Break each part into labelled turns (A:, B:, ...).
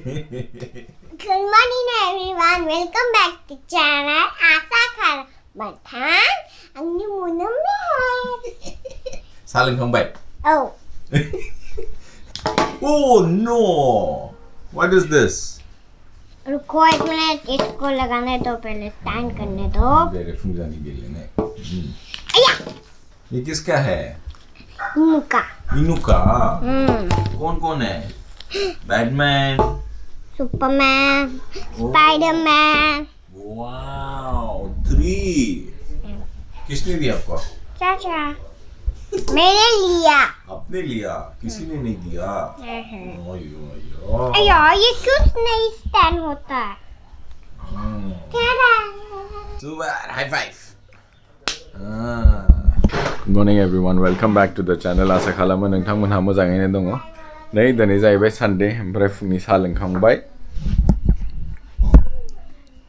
A: Good morning everyone, welcome back to channel Asa Kalamdw. Angni munam hai.
B: Saling come back.
A: Oh.
B: Oh no! What is this?
A: रुको एक minute इसको लगाने दो पहले stand करने दो
B: मेरे फूल जाने के लिए नहीं
A: अया
B: ये किसका है
A: इनुका
B: इनुका कौन कौन है बैटमैन
A: सुपरमैन स्पाइडरमैन
B: वाओ 3 किसने दिया आपको
A: चाचा मैंने लिया
B: आपने लिया किसी ने नहीं दिया
A: अया ये क्यों नहीं स्टैंड होता है
B: super high five Good morning everyone, welcome back to the channel Asa Kalamdw नोंथांमोनहा मोजाङैनो दङ नै दिनै जाहैबाय सानडे ओमफ्राय फुंनि साहा लोंखांबाय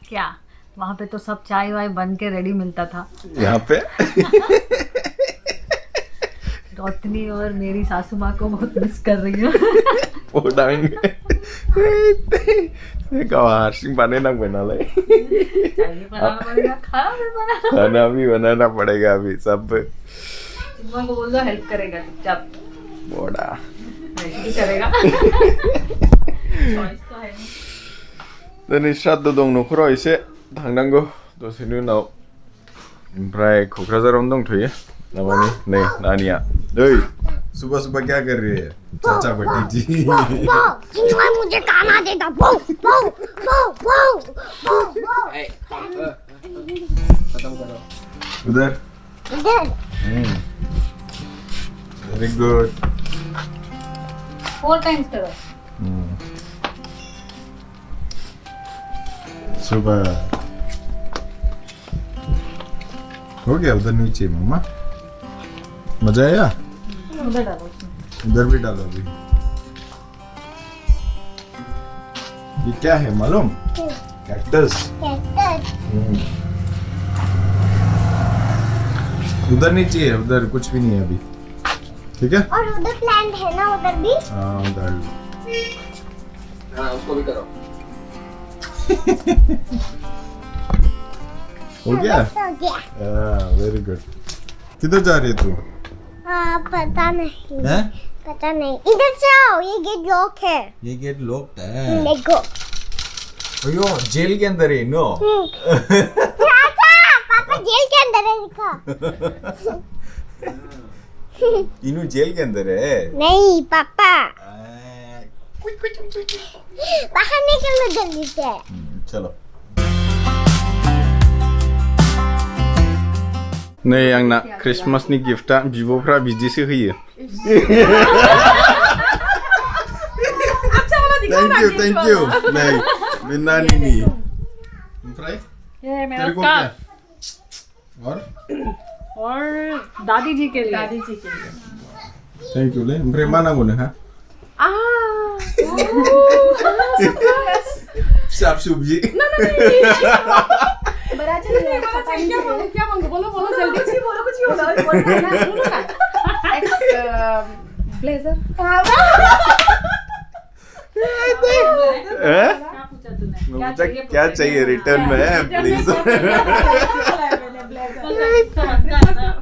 C: क्या वहाँ पे तो सब चाय वाय बन के रेडी मिलता था
B: यहाँ पे
C: रोतनी और मेरी सासू माँ को बहुत मिस कर रही हूँ
B: हारसिं बानायनांबाय नालाय खाना भी बनाना पड़ेगा अभी सब
C: चिन्मय को बोल दो हेल्प करेगा चुपचाप
B: बोडा
C: रेसिपी करेगा चॉइस तो है
B: दिनै श्राद्ध दं न'खराव एसे थांनांगौ दसेनि उनाव ओमफ्राय क'क्राझारावनो दंथ'यो नामानि नै नानिया ओइ सुबह सुबह क्या कर रही है चाचा बट्टी जी
A: चिन्मय मुझे खाना देता बो बो बो बो
B: खत्म करो उधर
A: इधर
B: वेरी गुड
C: 4 टाइम्स करो
B: सुबह हो गया उधर नीचे मम्मा मजा आया
C: उधर डालो
B: उधर भी डालो अभी ये क्या है मालूम कैक्टस उधर नीचे है उधर कुछ भी नहीं है अभी ठीक है
A: और उधर प्लांट है ना उधर भी
B: हाँ उधर
D: उसको भी करो
B: हो गया
A: हो गया
B: वेरी गुड किधर जा रही है तू
A: पता नहीं
B: हैं
A: पता नहीं इधर जाओ ये गेट लॉक है
B: ये गेट लॉक्ड है
A: देखो
B: अयो जेल के अंदर है नो
A: चाचा पापा जेल के अंदर है देखो
B: इनू जेल के अंदर है
A: नहीं पापा बाहर निकलो जल्दी से
B: चलो नै आंना क्रिसमासनि गिफ्टआ बिब'फ्रा बिदिसो होयो थैंक यू नै बे नानिनि ओमफ्राय
C: ये मेरा
B: तेरे को क्या
C: और दादी जी के लिए
B: थैंक यू ले ओमफ्राय मा नांगौ नोंहा फिसा फिसौजि
C: क्या मांगो बोलो जल्दी से बोलो कुछ भी बोलो ना ब्लेजर
B: क्या चाहिए रिटर्न में प्लीज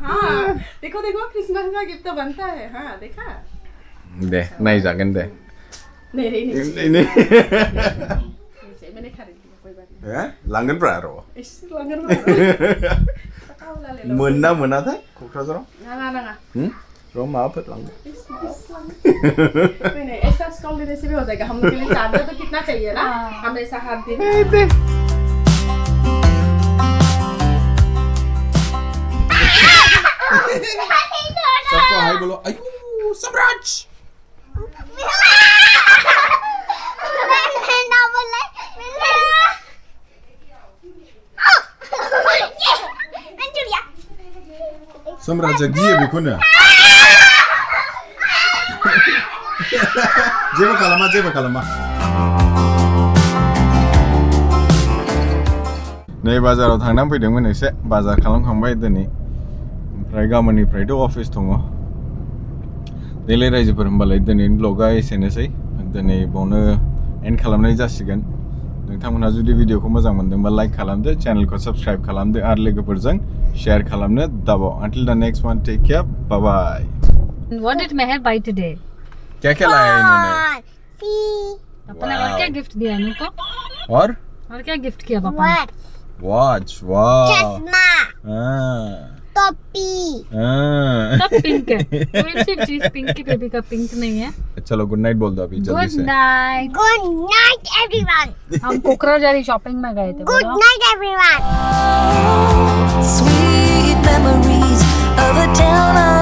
E: हाँ देखो क्रिसमस का गिफ्ट तो बनता है हाँ देखा
B: दे नहीं जागन दे
E: नहीं
B: मैंने
E: खरीद लिया कोई बात
B: हैं लांगन प्रा रो
E: नहीं
B: मोना मोनाथाय क'क्राझाराव
E: नाङा
B: रो माबाफोर लांगोन
E: नहीं ऐसा स्टॉल देने से भी हो जाएगा हम लोग के लिए चार्जर तो कितना चाहिए ना हमेशा हर दिन
B: सबको हाय बोलो अयो सम्राट सम्राट गियो बेखौनो जेबो खालामा नै बाजाराव थांनानै फैदोंमोन एसे बाजार खालामखांबाय दिनै ओमफ्राय गाबोननिफ्रायथ' अफिस दङ देलाय रायजोफोर होमबालाय दिनैनि ब्लगा एसेनोसै दिनै बावनो एन्ड खालामनाय जासिगोन नोंथांमोनहा जुदि भिडिअखौ मोजां मोनदोंबा लाइक खालामदो चेनेलखौ साबस्क्राइब खालामदो आरो लोगोफोरजों शेयार खालामनो दाबाव until the next one take care bye bye
C: What did Meher buy today?
B: क्या लाया इन्होंने
A: See
C: पापा ने और क्या गिफ्ट दिया अनु को?
B: और
C: क्या गिफ्ट किया पापा ने?
B: वॉच वाह
A: चश्मा टोपी
C: सब पिंक है कोई सी चीज पिंक की बेबी का पिंक नहीं है
B: चलो गुड नाइट बोल दो अभी जल्दी से
C: good night
A: Good night everyone
C: हम कोकराझारी शॉपिंग में गए थे
A: Good night everyone
D: Sweet memories of a town